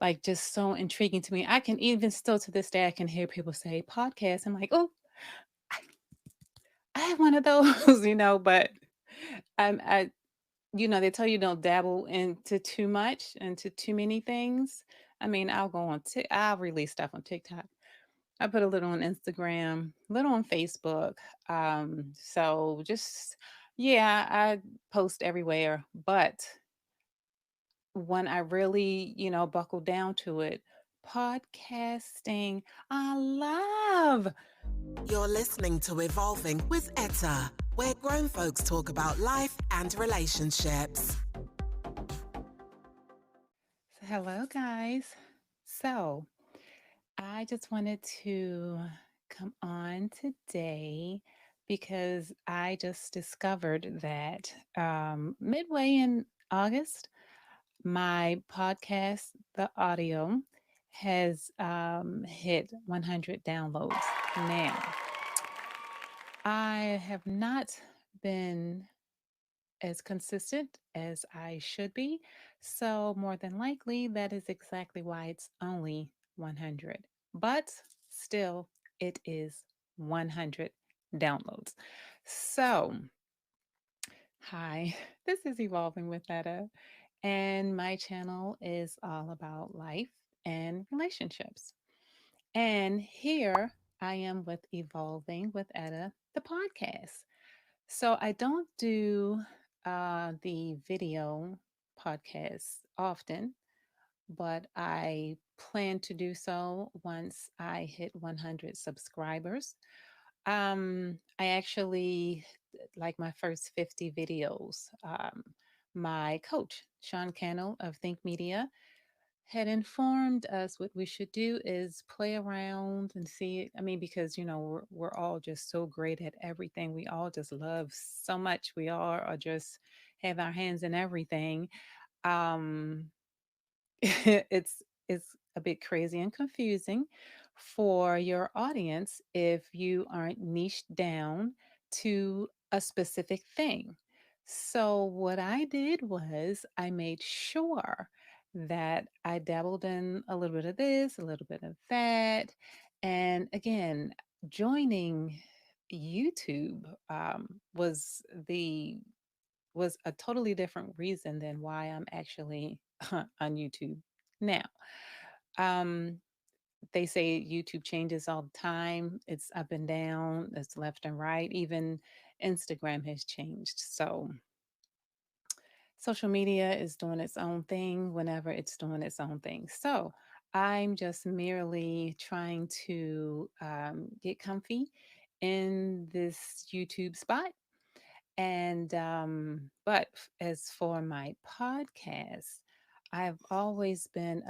like just so intriguing to me. I can even still to this day, I can hear people say podcast. I'm like, oh, I, I have one of those, but I they tell you don't dabble into too much, into too many things. I mean, I'll release stuff on TikTok. I put a little on Instagram, a little on Facebook. So just, yeah, I post everywhere. But when I really, buckle down to it, podcasting, I love. You're listening to Evolving with Etta, where grown folks talk about life and relationships. Hello, guys. So I just wanted to come on today because I just discovered that midway in August, my podcast, the audio, has hit 100 downloads. Now, I have not been as consistent as I should be. So, more than likely, that is exactly why it's only 100. But still, it is 100 downloads. So, hi, this is Evolving with Etta, and my channel is all about life and relationships. And here I am with Evolving with Etta, the podcast. So I don't do the video podcasts often, but I plan to do so once I hit 100 subscribers. I actually like my first 50 videos. My coach, Sean Cannell of Think Media, had informed us what we should do is play around and see. I mean, because we're all just so great at everything. We all just love so much. We all are just have our hands in everything. Um, it's a bit crazy and confusing for your audience if you aren't niched down to a specific thing. So, what I did was I made sure that I dabbled in a little bit of this, a little bit of that. And again, joining YouTube was a totally different reason than why I'm actually on YouTube now. Um, they say YouTube changes all the time. It's up and down, it's left and right. Even Instagram has changed. So social media is doing its own thing whenever it's doing its own thing. So I'm just merely trying to get comfy in this YouTube spot. And as for my podcast, I've always been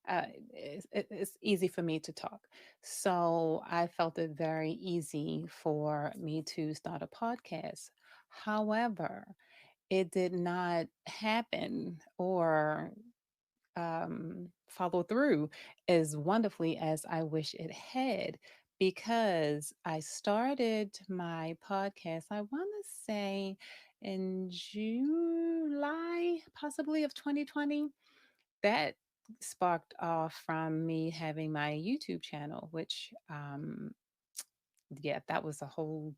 it's easy for me to talk. So I felt it very easy for me to start a podcast. However, it did not happen or follow through as wonderfully as I wish it had, because I started my podcast, I want to say in July, possibly of 2020. That sparked off from me having my YouTube channel, which, yeah, that was a whole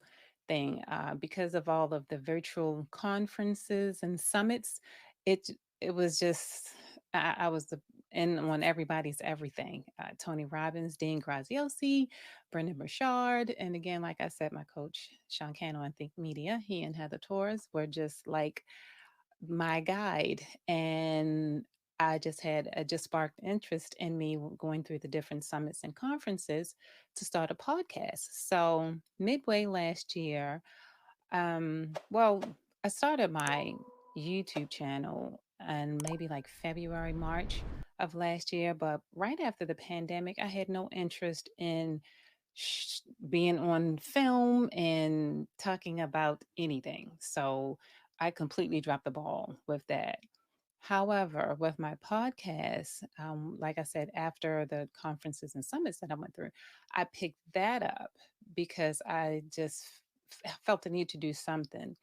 thing. Because of all of the virtual conferences and summits, it it was just I was in on everybody's everything. Tony Robbins, Dean Graziosi, Brendan Burchard, and again, like I said, my coach Sean Cano and Think Media. He and Heather Torres were just like my guide, and it just sparked interest in me going through the different summits and conferences to start a podcast. So midway last year, well, I started my YouTube channel and maybe like February, March of last year, but right after the pandemic, I had no interest in being on film and talking about anything. So I completely dropped the ball with that. However, with my podcast, like I said, after the conferences and summits that I went through, I picked that up because I just felt the need to do something.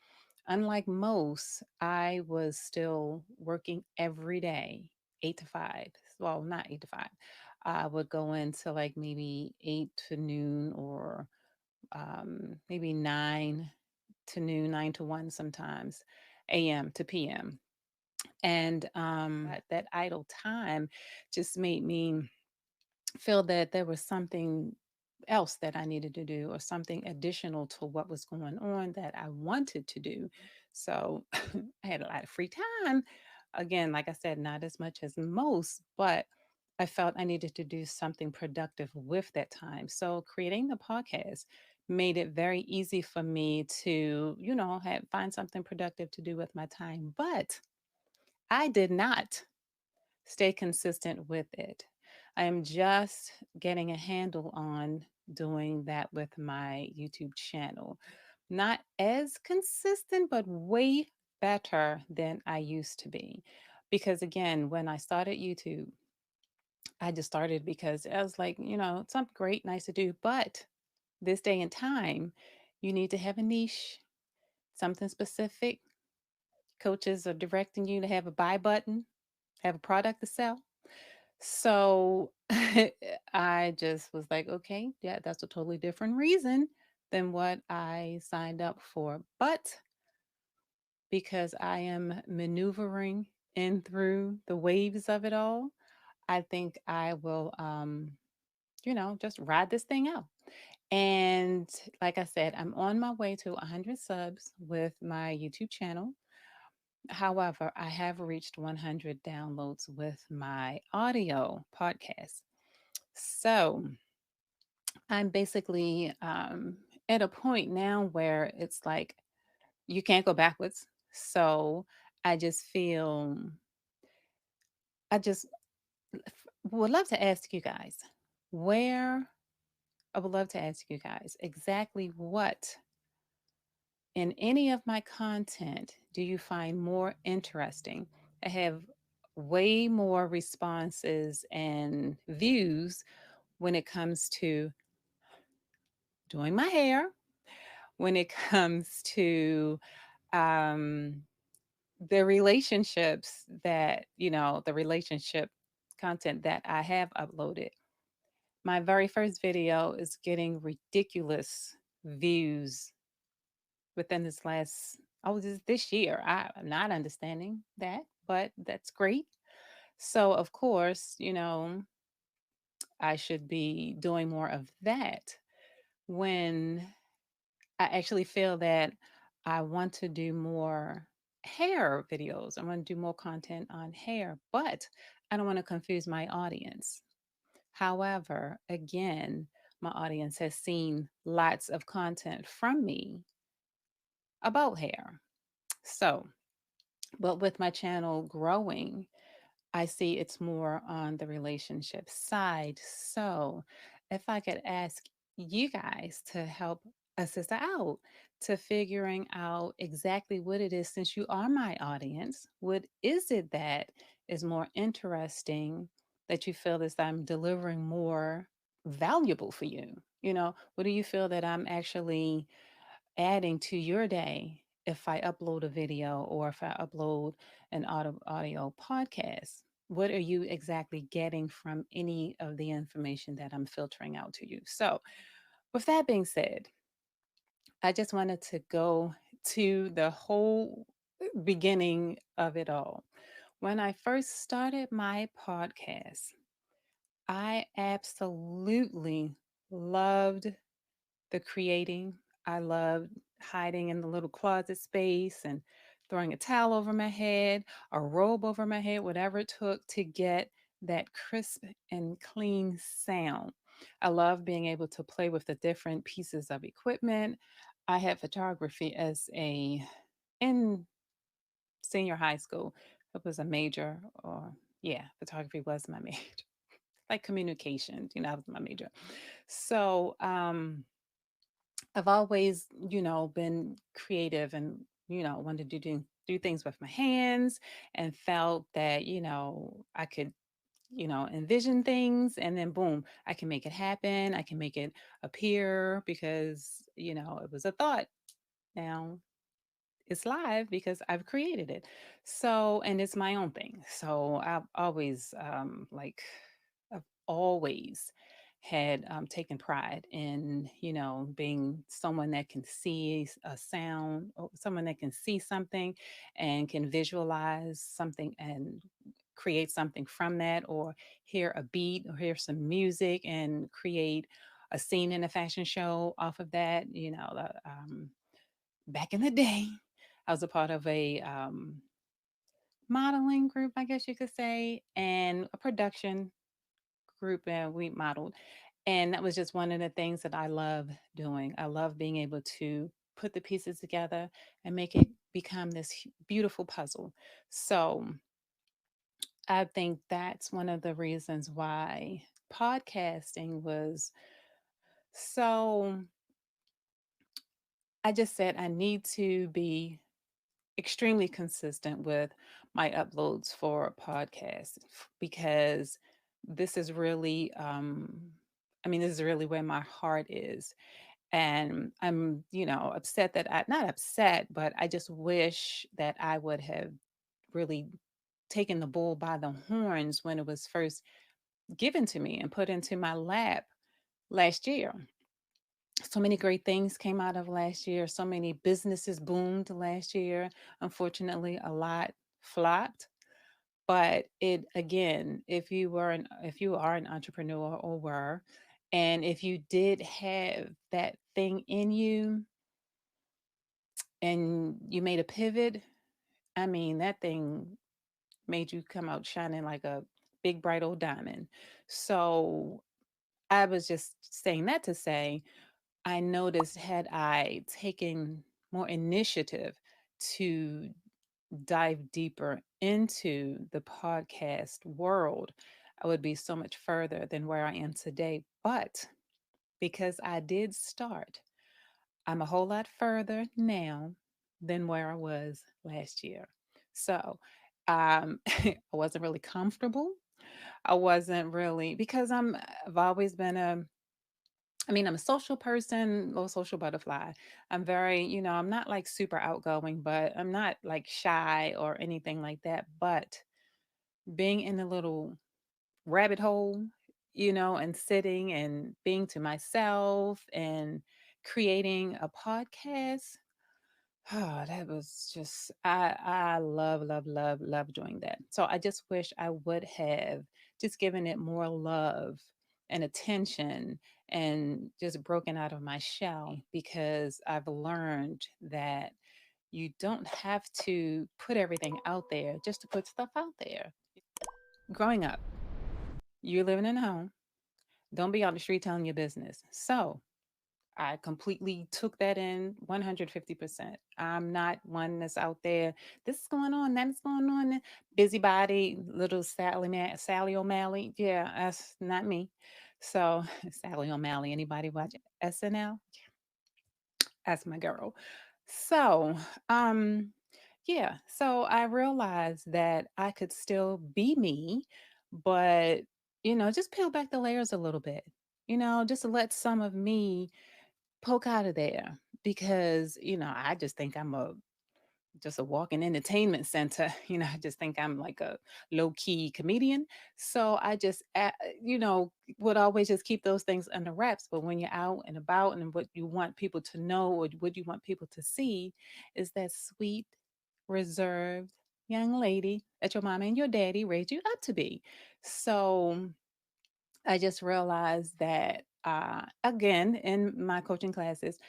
Unlike most, I was still working every day. 8 to 5. Well, not 8 to 5. I would go into like maybe 8 to noon or maybe 9 to noon, 9 to 1 sometimes, AM to PM. And that idle time just made me feel that there was something else that I needed to do or something additional to what was going on that I wanted to do. So I had a lot of free time. Again, like I said, not as much as most, but I felt I needed to do something productive with that time. So creating the podcast made it very easy for me to, find something productive to do with my time. But I did not stay consistent with it. I am just getting a handle on doing that with my YouTube channel. Not as consistent, but way better than I used to be. Because again, when I started YouTube, I just started because I was like, it's something great, nice to do. But this day and time, you need to have a niche, something specific. Coaches are directing you to have a buy button, have a product to sell. So I just was like, okay, yeah, that's a totally different reason than what I signed up for. But because I am maneuvering in through the waves of it all, I think I will, just ride this thing out. And like I said, I'm on my way to 100 subs with my YouTube channel. However, I have reached 100 downloads with my audio podcast. So I'm basically at a point now where it's like you can't go backwards. So I just feel, I just would love to ask you guys where, I would love to ask you guys exactly what in any of my content do you find more interesting? I have way more responses and views when it comes to doing my hair, when it comes to um, the relationships that, the relationship content that I have uploaded. My very first video is getting ridiculous views within this last, oh, this year. I'm not understanding that, but that's great. So, of course, I should be doing more of that when I actually feel that I want to do more hair videos. I want to do more content on hair, but I don't want to confuse my audience. However, again, my audience has seen lots of content from me about hair. So, but with my channel growing, I see it's more on the relationship side. So, if I could ask you guys to help a sister out to figuring out exactly what it is, since you are my audience, what is it that is more interesting that you feel as I'm delivering more valuable for you? What do you feel that I'm actually adding to your day if I upload a video or if I upload an audio podcast? What are you exactly getting from any of the information that I'm filtering out to you? So, with that being said, I just wanted to go to the whole beginning of it all. When I first started my podcast, I absolutely loved the creating. I loved hiding in the little closet space and throwing a towel over my head, a robe over my head, whatever it took to get that crisp and clean sound. I love being able to play with the different pieces of equipment. I had photography as a in senior high school. It was a major, or yeah, photography was my major. Like communication, that was my major. So, I've always, been creative and, wanted to do things with my hands and felt that, I could, envision things and then boom, I can make it happen. I can make it appear because, it was a thought. Now, it's live because I've created it. So, and it's my own thing. So I've always, I've always had taken pride in, being someone that can see a sound, or someone that can see something and can visualize something and create something from that, or hear a beat or hear some music and create a scene in a fashion show off of that. Back in the day, I was a part of a modeling group, I guess you could say, and a production group, and we modeled. And that was just one of the things that I love doing. I love being able to put the pieces together and make it become this beautiful puzzle. So I think that's one of the reasons why podcasting was so. I just said I need to be extremely consistent with my uploads for podcasts because this is really this is really where my heart is. And I'm, upset that I not upset, but I just wish that I would have really taken the bull by the horns when it was first given to me and put into my lap last year. So many great things came out of last year. So many businesses boomed last year. Unfortunately, a lot flopped. But it again, if you are an entrepreneur or were, and if you did have that thing in you and you made a pivot, I mean, that thing made you come out shining like a big bright old diamond. So I was just saying that to say I noticed had I taken more initiative to dive deeper into the podcast world, I would be so much further than where I am today. But because I did start, I'm a whole lot further now than where I was last year. So I wasn't really comfortable. I wasn't really because I've always been I'm a social person, little social butterfly. I'm very, I'm not like super outgoing, but I'm not like shy or anything like that. But being in a little rabbit hole, and sitting and being to myself and creating a podcast, oh, that was just I love, love, love, love doing that. So I just wish I would have just given it more love and attention and just broken out of my shell because I've learned that you don't have to put everything out there just to put stuff out there. Growing up, you're living in a home. Don't be on the street telling your business. So I completely took that in 150%. I'm not one that's out there. This is going on, that's going on. Busybody, little Sally O'Malley. Yeah, that's not me. So Sally O'Malley. Anybody watch SNL? That's my girl. So, yeah. So I realized that I could still be me, but just peel back the layers a little bit. Just to let some of me poke out of there because I just think I'm a walking entertainment center. I just think I'm like a low key comedian. So I just would always just keep those things under wraps. But when you're out and about and what you want people to know or what you want people to see is that sweet, reserved young lady that your mama and your daddy raised you up to be. So I just realized that again in my coaching classes,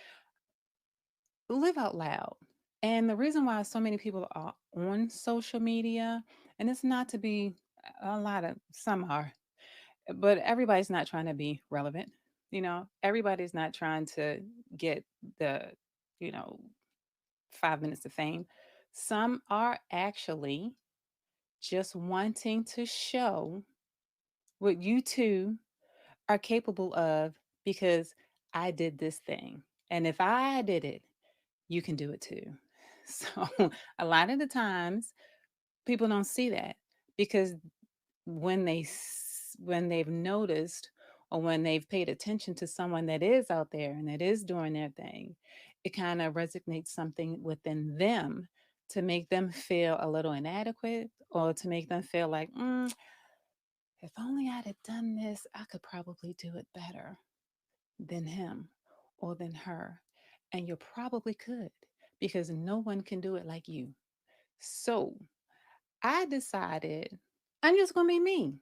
live out loud. And the reason why so many people are on social media, and it's not to be a lot of some are, but everybody's not trying to be relevant. Everybody's not trying to get the, you know, 5 minutes of fame. Some are actually just wanting to show what you two are capable of because I did this thing. And if I did it, you can do it too. So a lot of the times people don't see that because when they've noticed or when they've paid attention to someone that is out there and that is doing their thing, it kind of resonates something within them to make them feel a little inadequate or to make them feel like, if only I'd have done this, I could probably do it better than him or than her. And you probably could because no one can do it like you. So I decided I'm just going to be me.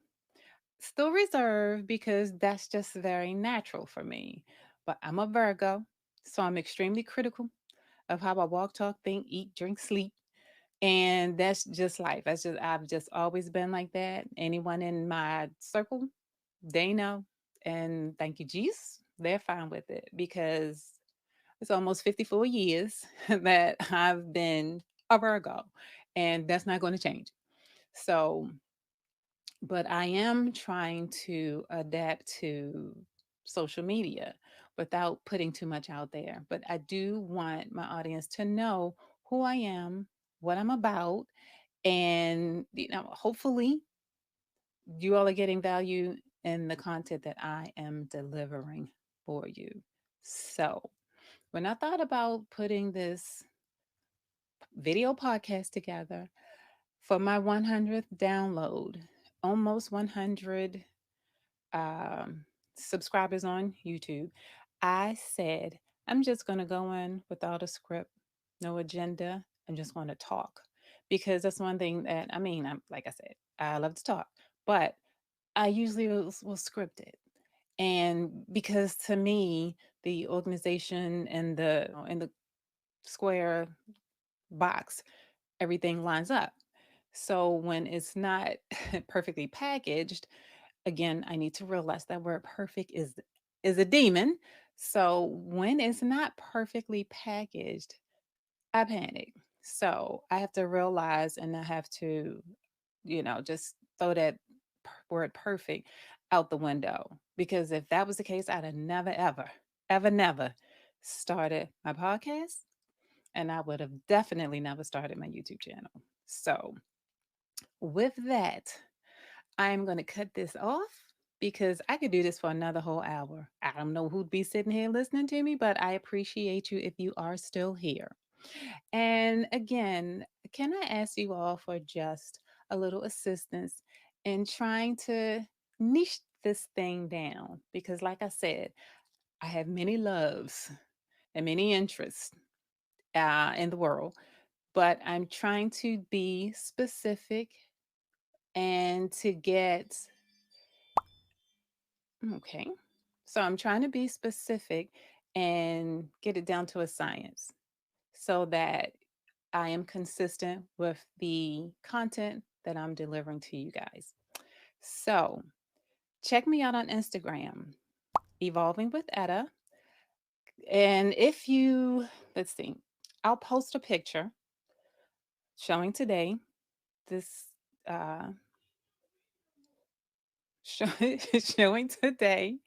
Still reserved because that's just very natural for me. But I'm a Virgo, so I'm extremely critical of how I walk, talk, think, eat, drink, sleep. And that's just life. I've just always been like that. Anyone in my circle, they know. And thank you, Jesus. They're fine with it because it's almost 54 years that I've been a Virgo. And that's not going to change. So, but I am trying to adapt to social media without putting too much out there. But I do want my audience to know who I am, what I'm about, and hopefully you all are getting value in the content that I am delivering for you. So, when I thought about putting this video podcast together for my 100th download, almost 100 um, subscribers on YouTube, I said, I'm just going to go in without a script, no agenda. I'm just going to talk because that's one thing that I'm like I said, I love to talk, but I usually will script it. And because to me, the organization and the square box, everything lines up. So when it's not perfectly packaged, again, I need to realize that word perfect is a demon. So when it's not perfectly packaged, I panic. So I have to realize and I have to, just throw that word perfect out the window. Because if that was the case, I'd have never, ever, ever, never started my podcast. And I would have definitely never started my YouTube channel. So with that, I'm going to cut this off because I could do this for another whole hour. I don't know who'd be sitting here listening to me, but I appreciate you if you are still here. And again, can I ask you all for just a little assistance in trying to niche this thing down? Because, like I said, I have many loves and many interests in the world, but I'm trying to be specific and to get okay. So I'm trying to be specific and get it down to a science so that I am consistent with the content that I'm delivering to you guys. So check me out on Instagram, Evolving with Etta. And if you, let's see, I'll post a picture showing today this, uh, show, showing today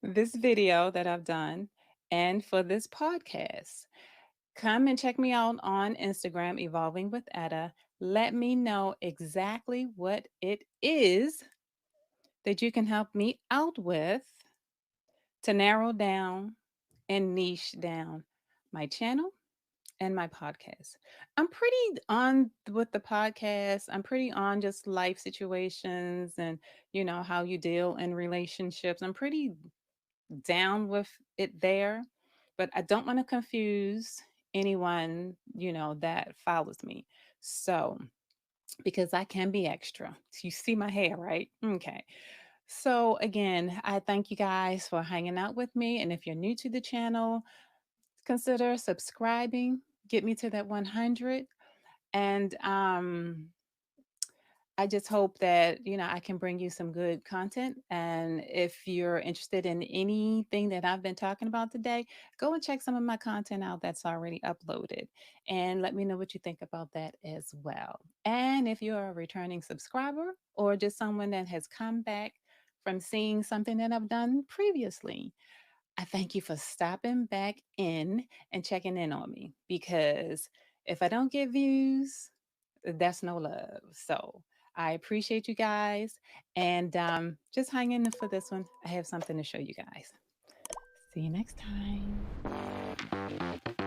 this video that I've done and for this podcast. Come and check me out on Instagram, Evolving with Etta. Let me know exactly what it is that you can help me out with to narrow down and niche down my channel and my podcast. I'm pretty on with the podcast. I'm pretty on just life situations and, how you deal in relationships. I'm pretty down with it there, but I don't want to confuse anyone, that follows me. So, because I can be extra. You see my hair, right? Okay. So, again, I thank you guys for hanging out with me. And if you're new to the channel, consider subscribing, get me to that 100. And I just hope that, I can bring you some good content. And if you're interested in anything that I've been talking about today, go and check some of my content out that's already uploaded and let me know what you think about that as well. And if you're a returning subscriber or just someone that has come back from seeing something that I've done previously, I thank you for stopping back in and checking in on me because if I don't get views, that's no love. So I appreciate you guys and just hang in there for this one. I have something to show you guys. See you next time.